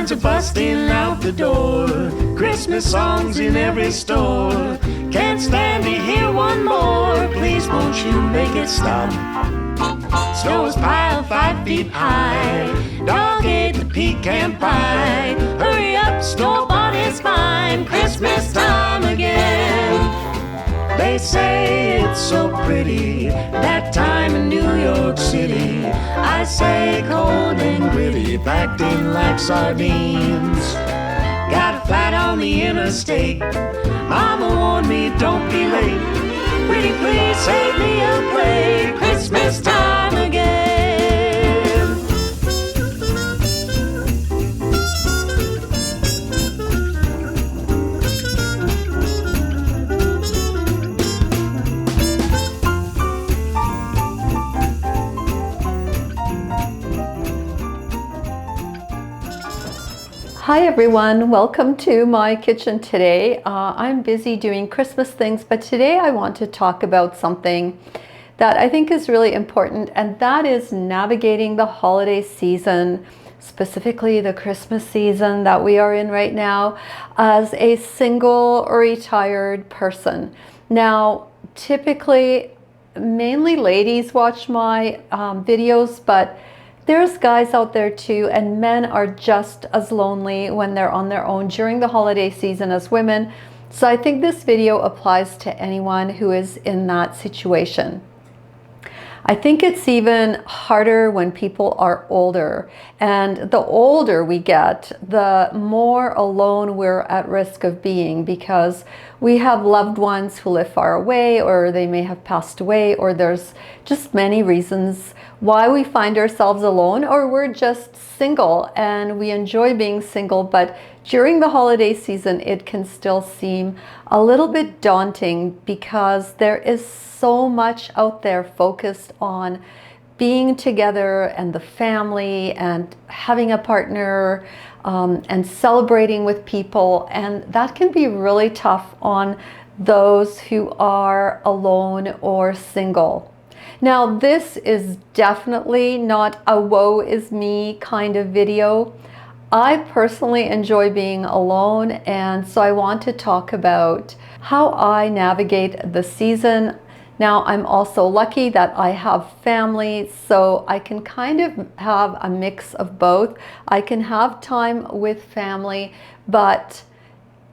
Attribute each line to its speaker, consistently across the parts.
Speaker 1: signs are busting out the door. Christmas songs in every store. Can't stand to hear one more. Please won't you make it stop? Snow is piled 5 feet high. Dog ate the pecan pie. Hurry up, snowball is fine. Christmas time again. They say it's so pretty, that time in New York City. I say cold and gritty, packed in like sardines. Got a flat on the interstate. Mama warned me, don't be late. Pretty please save me a plate. Christmas time again.
Speaker 2: Hi everyone, welcome to my kitchen today. I'm busy doing Christmas things, but today I want to talk about something that I think is really important, and that is navigating the holiday season, specifically the Christmas season that we are in right now, as a single or retired person. Now, typically, mainly ladies watch my videos, but there's guys out there too, and men are just as lonely when they're on their own during the holiday season as women. So I think this video applies to anyone who is in that situation. I think it's even harder when people are older, and the older we get, the more alone we're at risk of being, because we have loved ones who live far away, or they may have passed away, or there's just many reasons why we find ourselves alone, or we're just single and we enjoy being single, but during the holiday season it can still seem a little bit daunting because there is so much out there focused on being together and the family and having a partner and celebrating with people, and that can be really tough on those who are alone or single. Now, this is definitely not a woe is me kind of video. I personally enjoy being alone, and so I want to talk about how I navigate the season. Now, I'm also lucky that I have family, so I can kind of have a mix of both. I can have time with family, but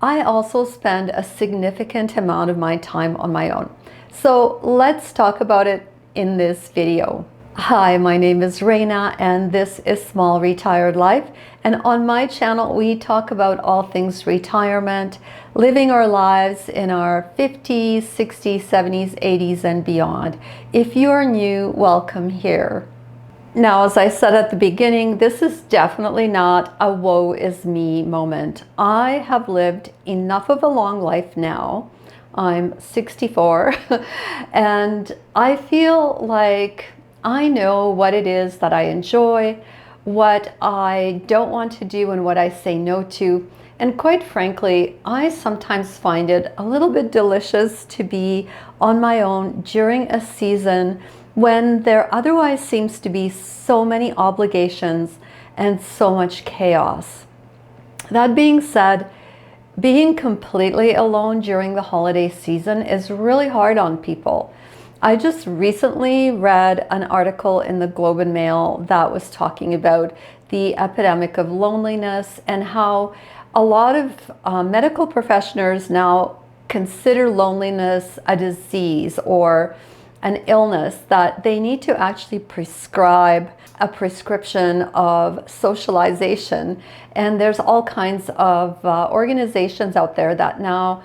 Speaker 2: I also spend a significant amount of my time on my own. So let's talk about it in this video. Hi, my name is Reina, and this is Small Retired Life, and on my channel we talk about all things retirement, living our lives in our 50s, 60s, 70s, 80s and beyond. If you're new, welcome here. Now, as I said at the beginning, this is definitely not a woe is me moment. I have lived enough of a long life now. I'm 64 and I feel like I know what it is that I enjoy, what I don't want to do, and what I say no to. And quite frankly, I sometimes find it a little bit delicious to be on my own during a season when there otherwise seems to be so many obligations and so much chaos. That being said, being completely alone during the holiday season is really hard on people. I just recently read an article in the Globe and Mail that was talking about the epidemic of loneliness and how a lot of medical professionals now consider loneliness a disease or an illness that they need to actually prescribe a prescription of socialization. And there's all kinds of organizations out there that now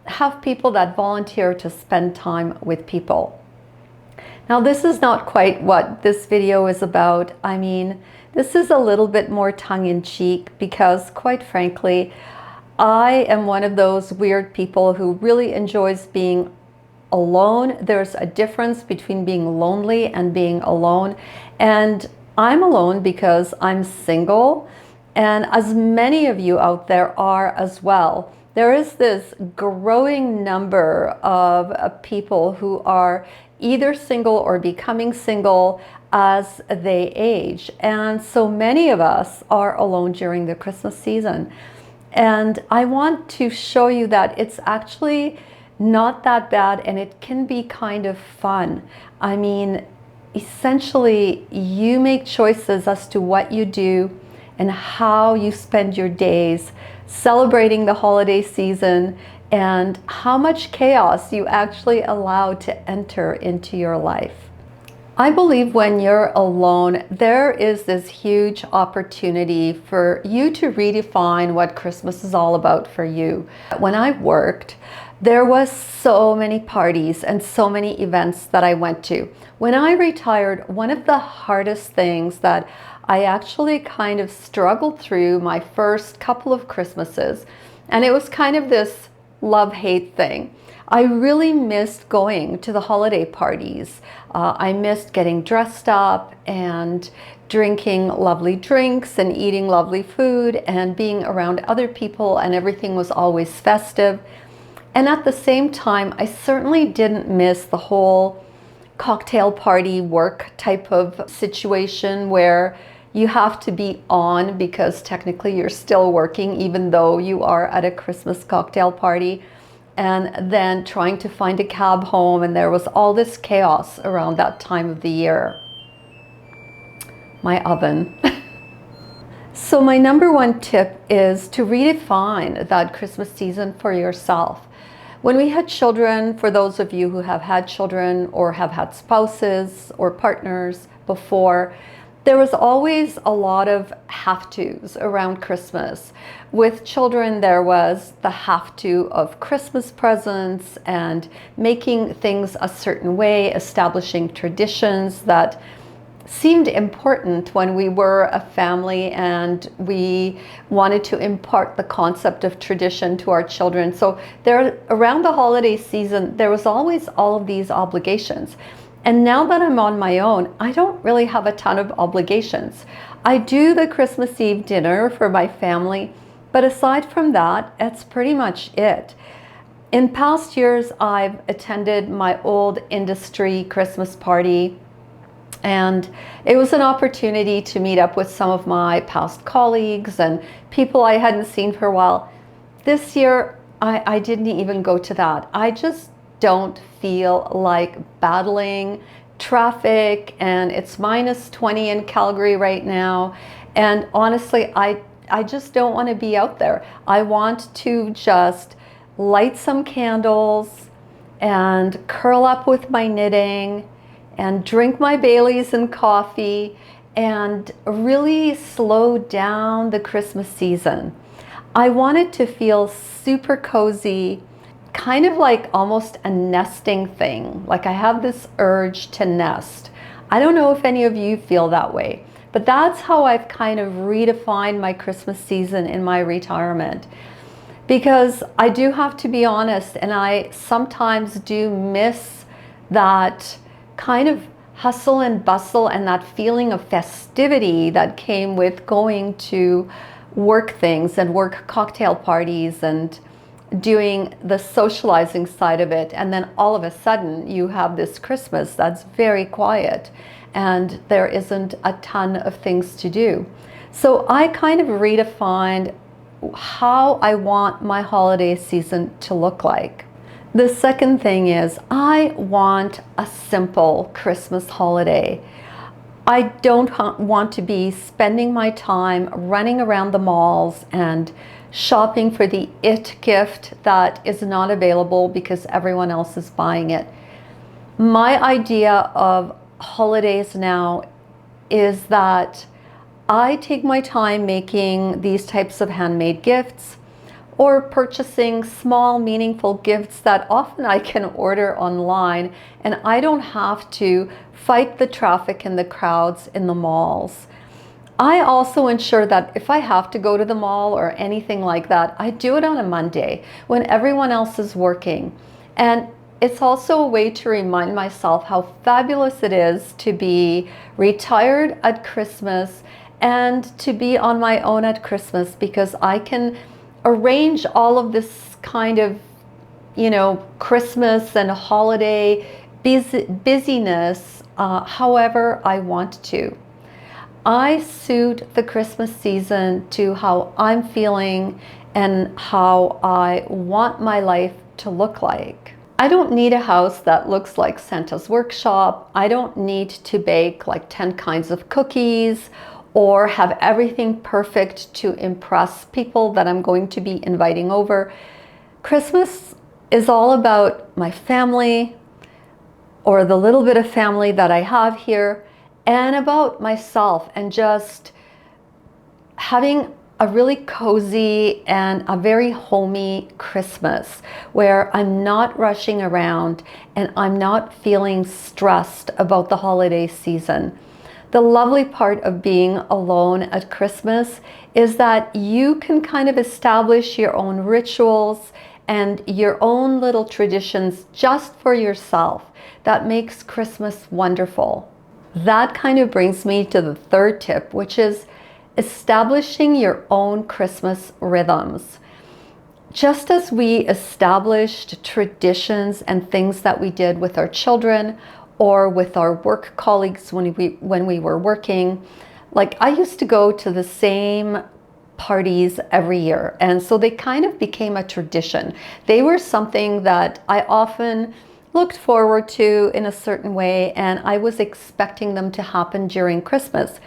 Speaker 2: have people that volunteer to spend time with people. Now, this is not quite what this video is about. I mean, this is a little bit more tongue-in-cheek because, quite frankly, I am one of those weird people who really enjoys being alone. There's a difference between being lonely and being alone, and I'm alone because I'm single, and as many of you out there are as well. There is this growing number of people who are either single or becoming single as they age. And so many of us are alone during the Christmas season. And I want to show you that it's actually not that bad, and it can be kind of fun. I mean, essentially, you make choices as to what you do and how you spend your days celebrating the holiday season, and how much chaos you actually allow to enter into your life. I believe when you're alone, there is this huge opportunity for you to redefine what Christmas is all about for you. When I worked, there was so many parties and so many events that I went to. When I retired, one of the hardest things that I actually kind of struggled through my first couple of Christmases, and it was kind of this love-hate thing. I really missed going to the holiday parties. I missed getting dressed up and drinking lovely drinks and eating lovely food and being around other people, and everything was always festive. And at the same time, I certainly didn't miss the whole cocktail party work type of situation where you have to be on because technically you're still working even though you are at a Christmas cocktail party, and then trying to find a cab home, and there was all this chaos around that time of the year. My oven. So my number one tip is to redefine that Christmas season for yourself. When we had children, for those of you who have had children or have had spouses or partners before, there was always a lot of have-tos around Christmas. With children, there was the have-to of Christmas presents and making things a certain way, establishing traditions that seemed important when we were a family and we wanted to impart the concept of tradition to our children. So there, around the holiday season, there was always all of these obligations. And now that I'm on my own, I don't really have a ton of obligations. I do the Christmas Eve dinner for my family, but aside from that, that's pretty much it. In past years, I've attended my old industry Christmas party, and it was an opportunity to meet up with some of my past colleagues and people I hadn't seen for a while. This year, I didn't even go to that. I just don't feel like battling traffic, and it's -20 in Calgary right now. And honestly, I just don't want to be out there. I want to just light some candles and curl up with my knitting and drink my Baileys and coffee and really slow down the Christmas season. I want it to feel super cozy, kind of like almost a nesting thing. Like I have this urge to nest. I don't know if any of you feel that way, but that's how I've kind of redefined my Christmas season in my retirement. Because I do have to be honest, and I sometimes do miss that kind of hustle and bustle and that feeling of festivity that came with going to work things and work cocktail parties and doing the socializing side of it. And then all of a sudden you have this Christmas that's very quiet and there isn't a ton of things to do. So I kind of redefined how I want my holiday season to look like. The second thing is I want a simple Christmas holiday. I don't want to be spending my time running around the malls and shopping for the it gift that is not available because everyone else is buying it. My idea of holidays now is that I take my time making these types of handmade gifts or purchasing small meaningful gifts that often I can order online, and I don't have to fight the traffic and the crowds in the malls. I also ensure that if I have to go to the mall or anything like that, I do it on a Monday when everyone else is working. And it's also a way to remind myself how fabulous it is to be retired at Christmas and to be on my own at Christmas, because I can arrange all of this kind of, Christmas and holiday busyness however I want to. I suit the Christmas season to how I'm feeling and how I want my life to look like. I don't need a house that looks like Santa's workshop. I don't need to bake like 10 kinds of cookies or have everything perfect to impress people that I'm going to be inviting over. Christmas is all about my family, or the little bit of family that I have here, and about myself, and just having a really cozy and a very homey Christmas where I'm not rushing around and I'm not feeling stressed about the holiday season. The lovely part of being alone at Christmas is that you can kind of establish your own rituals and your own little traditions just for yourself. That makes Christmas wonderful. That kind of brings me to the third tip, which is establishing your own Christmas rhythms. Just as we established traditions and things that we did with our children or with our work colleagues when we were working, like I used to go to the same parties every year, and so they kind of became a tradition. They were something that I often looked forward to in a certain way, and I was expecting them to happen during Christmas.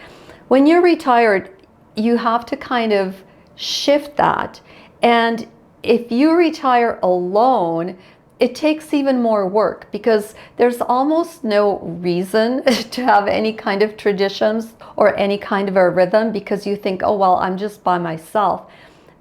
Speaker 2: When you're retired, you have to kind of shift that. And if you retire alone, it takes even more work because there's almost no reason to have any kind of traditions or any kind of a rhythm because you think, oh, well, I'm just by myself.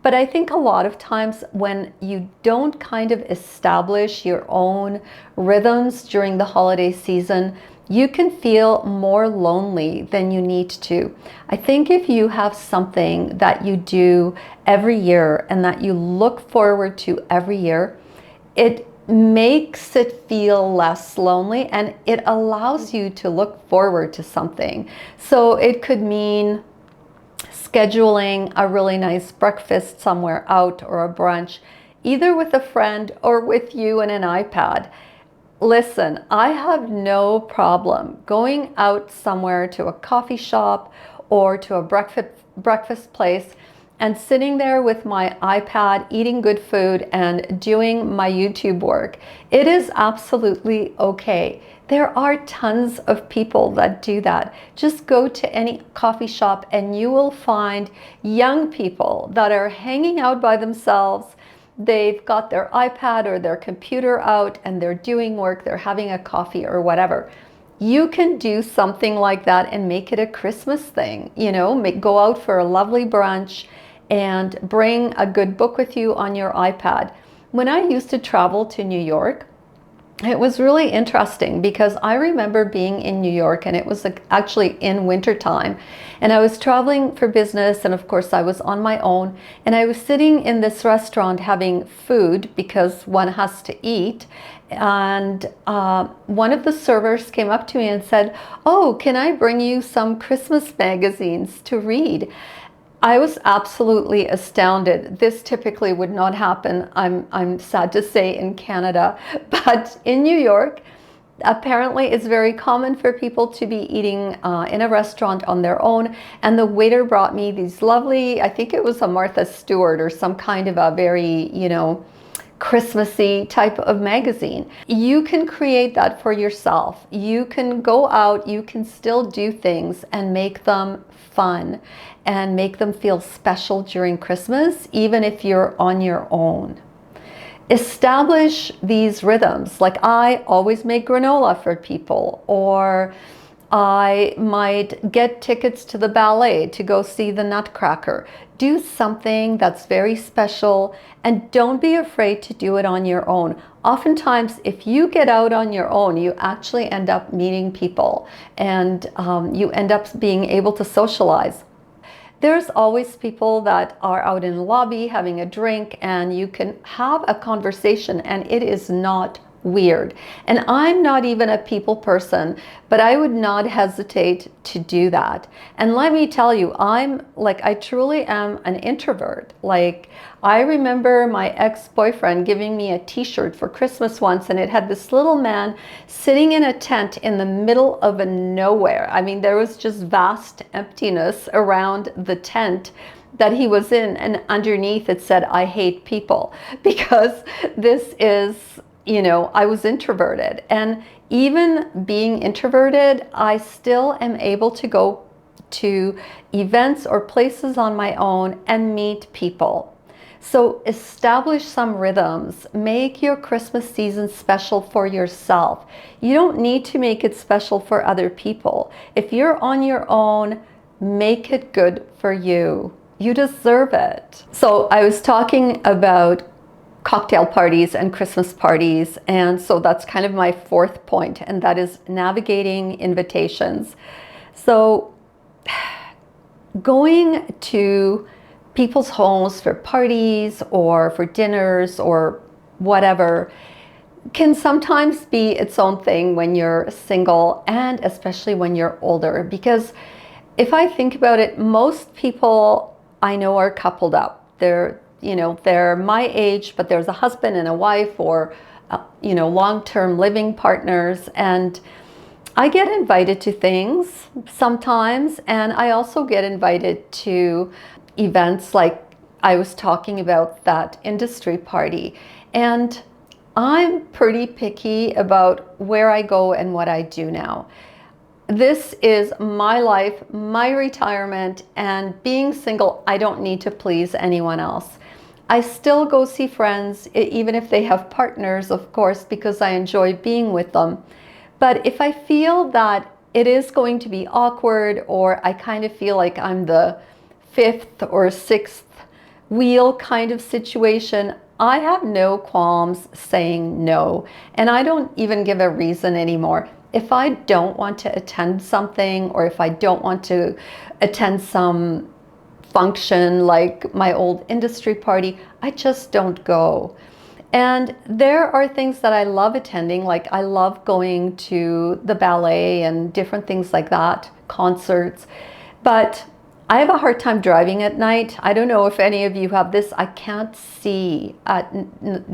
Speaker 2: But I think a lot of times when you don't kind of establish your own rhythms during the holiday season, you can feel more lonely than you need to. I think if you have something that you do every year and that you look forward to every year, it makes it feel less lonely and it allows you to look forward to something. So it could mean scheduling a really nice breakfast somewhere out or a brunch, either with a friend or with you and an iPad. Listen, I have no problem going out somewhere to a coffee shop or to a breakfast place and sitting there with my iPad, eating good food and doing my YouTube work. It is absolutely okay. There are tons of people that do that. Just go to any coffee shop and you will find young people that are hanging out by themselves. They've got their iPad or their computer out and they're doing work, they're having a coffee or whatever. You can do something like that and make it a Christmas thing, go out for a lovely brunch and bring a good book with you on your iPad. When I used to travel to New York, it was really interesting because I remember being in New York and it was actually in wintertime and I was traveling for business and of course I was on my own and I was sitting in this restaurant having food because one has to eat, and one of the servers came up to me and said, "Oh, can I bring you some Christmas magazines to read?" I was absolutely astounded. This typically would not happen, I'm sad to say, in Canada, but in New York, apparently it's very common for people to be eating in a restaurant on their own, and the waiter brought me these lovely, I think it was a Martha Stewart or some kind of a very, Christmassy type of magazine. You can create that for yourself. You can go out, you can still do things and make them fun and make them feel special during Christmas, even if you're on your own. Establish these rhythms. Like I always make granola for people, or I might get tickets to the ballet to go see the Nutcracker. Do something that's very special and don't be afraid to do it on your own. Oftentimes, if you get out on your own, you actually end up meeting people and you end up being able to socialize. There's always people that are out in the lobby having a drink and you can have a conversation and it is not weird. And I'm not even a people person, but I would not hesitate to do that. And let me tell you, I truly am an introvert. Like, I remember my ex-boyfriend giving me a t-shirt for Christmas once, and it had this little man sitting in a tent in the middle of a nowhere. I mean, there was just vast emptiness around the tent that he was in, and underneath it said, "I hate people," because this is, I was introverted. And even being introverted, I am able to go to events or places on my own and meet people. So establish some rhythms. Make your Christmas season special for yourself. You don't need to make it special for other people. If you're on your own, make it good for you. You deserve it. So I was talking about cocktail parties and Christmas parties, and so that's kind of my fourth point, and that is navigating invitations. So going to people's homes for parties or for dinners or whatever can sometimes be its own thing when you're single, and especially when you're older, because if I think about it, most people I know are coupled up. They're my age, but there's a husband and a wife, or long-term living partners, and I get invited to things sometimes, and I also get invited to events like I was talking about, that industry party. And I'm pretty picky about where I go and what I do now. This is my life, my retirement, and being single, I don't need to please anyone else. I still go see friends, even if they have partners, of course, because I enjoy being with them. But if I feel that it is going to be awkward, or I kind of feel like I'm the fifth or sixth wheel kind of situation, I have no qualms saying no. And I don't even give a reason anymore. If I don't want to attend something, or if I don't want to attend some function like my old industry party, I just don't go. And there are things that I love attending, like I love going to the ballet and different things like that, concerts. But I have a hard time driving at night. I don't know if any of you have this. I can't see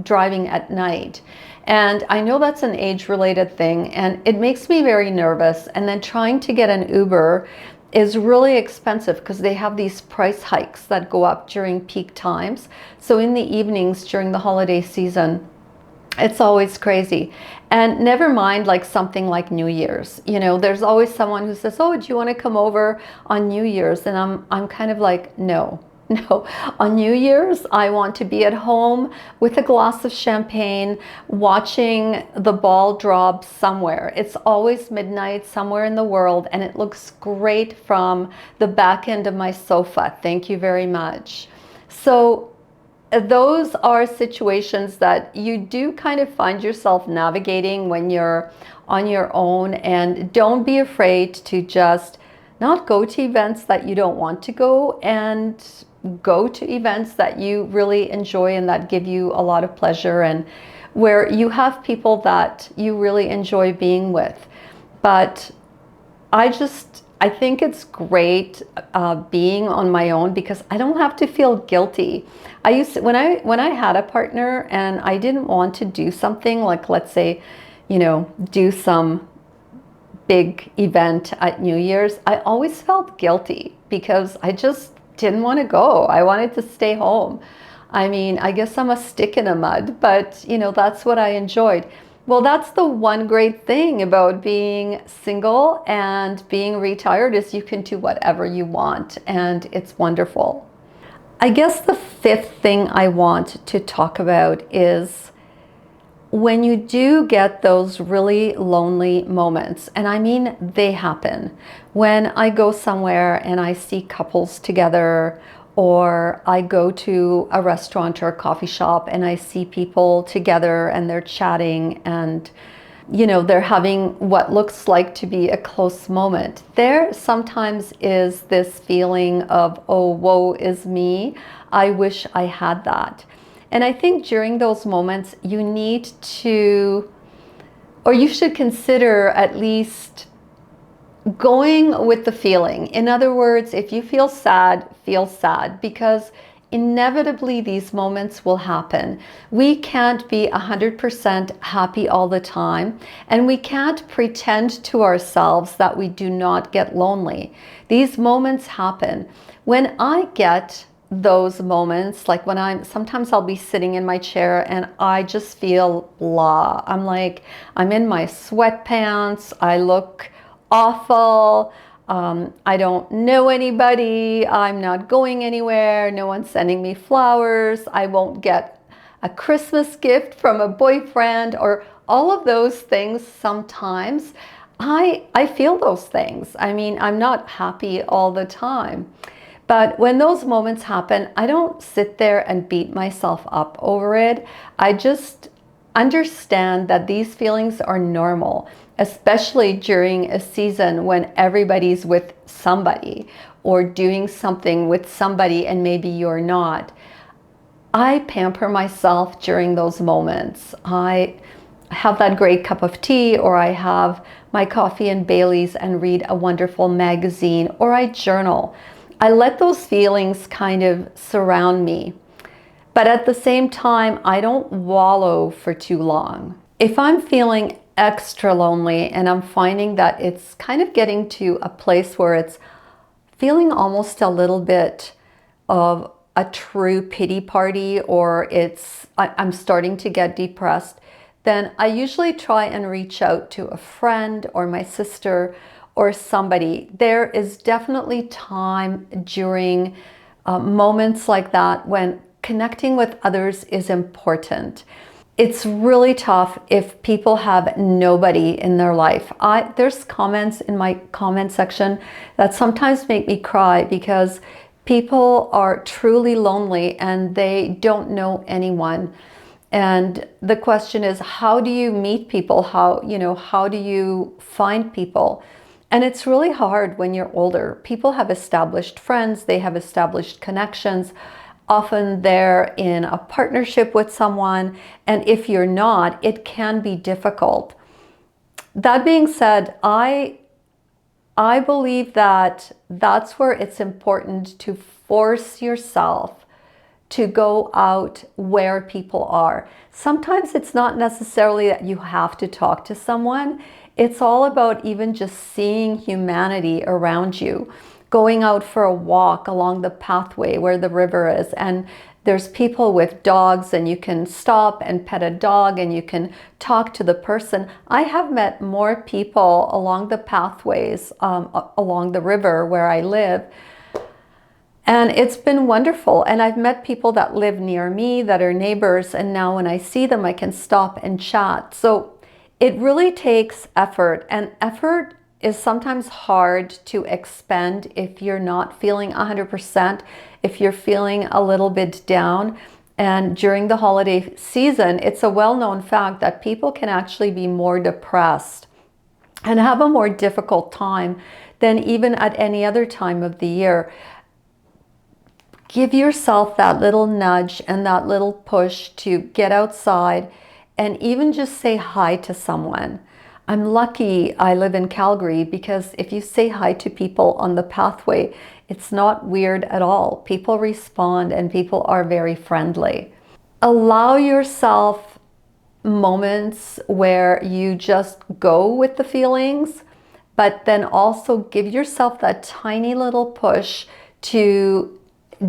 Speaker 2: driving at night. And I know that's an age-related thing, and it makes me very nervous. And then trying to get an Uber is really expensive because they have these price hikes that go up during peak times. So in the evenings during the holiday season, it's always crazy. And never mind like something like New Year's. There's always someone who says, "Oh, do you want to come over on New Year's?" And I'm kind of like, no. On New Year's, I want to be at home with a glass of champagne, watching the ball drop somewhere. It's always midnight somewhere in the world, and it looks great from the back end of my sofa. Thank you very much. So those are situations that you do kind of find yourself navigating when you're on your own, and don't be afraid to just not go to events that you don't want to go, and go to events that you really enjoy and that give you a lot of pleasure, and where you have people that you really enjoy being with. But I think it's great being on my own, because I don't have to feel guilty. I used to, when I had a partner and I didn't want to do something, like let's say, do some big event at New Year's, I always felt guilty because I just didn't want to go. I wanted to stay home. I mean, I guess I'm a stick in the mud, but that's what I enjoyed. Well, that's the one great thing about being single and being retired, is you can do whatever you want, and it's wonderful. I guess the fifth thing I want to talk about is when you do get those really lonely moments, and I mean they happen. When I go somewhere and I see couples together, or I go to a restaurant or a coffee shop and I see people together and they're chatting, and they're having what looks like to be a close moment, there sometimes is this feeling of, oh, woe is me. I wish I had that. And I think during those moments, you need to or you should consider at least going with the feeling. In other words, if you feel sad, because inevitably these moments will happen. We can't be 100% happy all the time, and we can't pretend to ourselves that we do not get lonely. These moments happen. When I get those moments, like sometimes I'll be sitting in my chair and I just feel blah. I'm in my sweatpants, I look awful. I don't know anybody. I'm not going anywhere. No one's sending me flowers. I won't get a Christmas gift from a boyfriend, or all of those things. Sometimes I feel those things. I mean, I'm not happy all the time. But when those moments happen, I don't sit there and beat myself up over it. I just understand that these feelings are normal, especially during a season when everybody's with somebody or doing something with somebody and maybe you're not. I pamper myself during those moments. I have that great cup of tea, or I have my coffee and Bailey's and read a wonderful magazine, or I journal. I let those feelings kind of surround me. But at the same time, I don't wallow for too long. If I'm feeling extra lonely and I'm finding that it's kind of getting to a place where it's feeling almost a little bit of a true pity party, or I'm starting to get depressed, then I usually try and reach out to a friend or my sister or somebody. There is definitely time during moments like that when connecting with others is important. It's really tough if people have nobody in their life. There's comments in my comment section that sometimes make me cry because people are truly lonely and they don't know anyone. And the question is, how do you meet people? How do you find people? And it's really hard when you're older. People have established friends, they have established connections. Often they're in a partnership with someone, and if you're not, it can be difficult. That being said, I believe that that's where it's important to force yourself to go out where people are. Sometimes it's not necessarily that you have to talk to someone. It's all about even just seeing humanity around you. Going out for a walk along the pathway where the river is, and there's people with dogs, and you can stop and pet a dog and you can talk to the person. I have met more people along the pathways along the river where I live, and it's been wonderful. And I've met people that live near me that are neighbors, and now when I see them I can stop and chat. So it really takes effort, and effort is sometimes hard to expend if you're not feeling 100%, if you're feeling a little bit down. And during the holiday season, it's a well-known fact that people can actually be more depressed and have a more difficult time than even at any other time of the year. Give yourself that little nudge and that little push to get outside and even just say hi to someone. I'm lucky I live in Calgary, because if you say hi to people on the pathway, it's not weird at all. People respond and people are very friendly. Allow yourself moments where you just go with the feelings, but then also give yourself that tiny little push to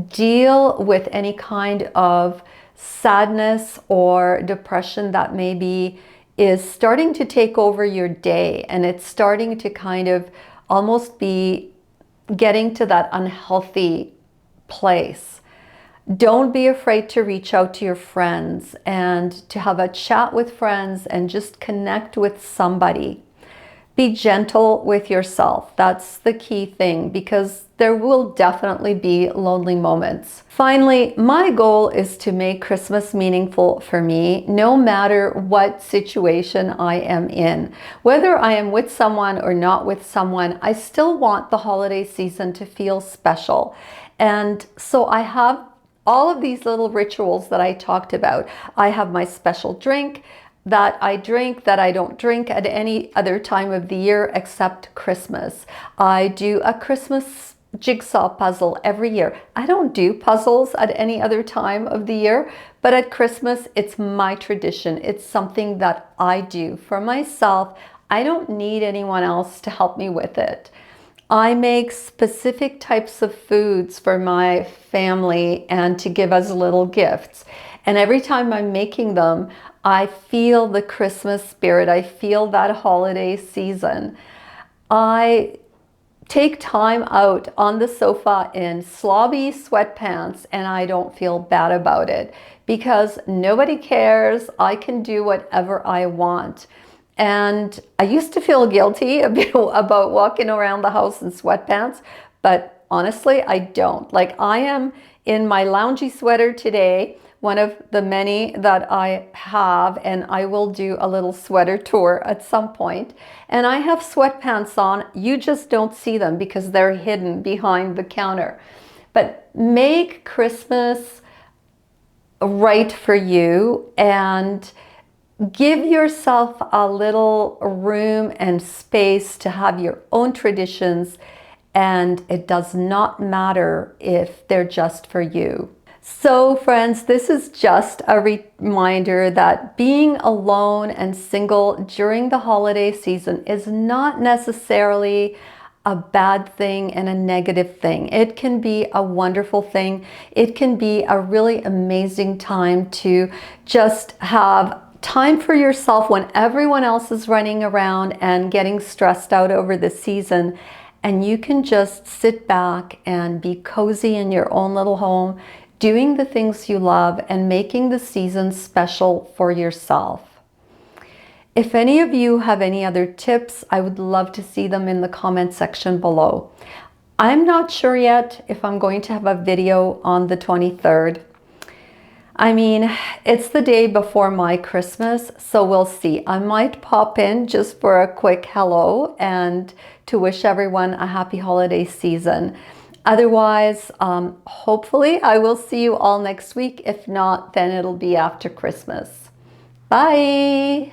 Speaker 2: deal with any kind of sadness or depression that maybe is starting to take over your day, and it's starting to kind of almost be getting to that unhealthy place. Don't be afraid to reach out to your friends and to have a chat with friends and just connect with somebody. Be gentle with yourself. That's the key thing, because there will definitely be lonely moments. Finally, my goal is to make Christmas meaningful for me, no matter what situation I am in. Whether I am with someone or not with someone, I still want the holiday season to feel special. And so I have all of these little rituals that I talked about. I have my special drink. that I drink that I don't drink at any other time of the year except Christmas. I do a Christmas jigsaw puzzle every year. I don't do puzzles at any other time of the year, but at Christmas, it's my tradition. It's something that I do for myself. I don't need anyone else to help me with it. I make specific types of foods for my family and to give as little gifts. And every time I'm making them, I feel the Christmas spirit. I feel that holiday season. I take time out on the sofa in slobby sweatpants and I don't feel bad about it because nobody cares. I can do whatever I want. And I used to feel guilty about walking around the house in sweatpants, but honestly, I don't. Like, I am in my loungy sweater today, one of the many that I have, and I will do a little sweater tour at some point. And I have sweatpants on. You just don't see them because they're hidden behind the counter. But make Christmas right for you and give yourself a little room and space to have your own traditions, and it does not matter if they're just for you. So friends, this is just a reminder that being alone and single during the holiday season is not necessarily a bad thing and a negative thing. It can be a wonderful thing. It can be a really amazing time to just have time for yourself when everyone else is running around and getting stressed out over the season, and you can just sit back and be cozy in your own little home, doing the things you love and making the season special for yourself. If any of you have any other tips, I would love to see them in the comment section below. I'm not sure yet if I'm going to have a video on the 23rd. I mean, it's the day before my Christmas, so we'll see. I might pop in just for a quick hello and to wish everyone a happy holiday season. Otherwise, hopefully I will see you all next week. If not, then it'll be after Christmas. Bye!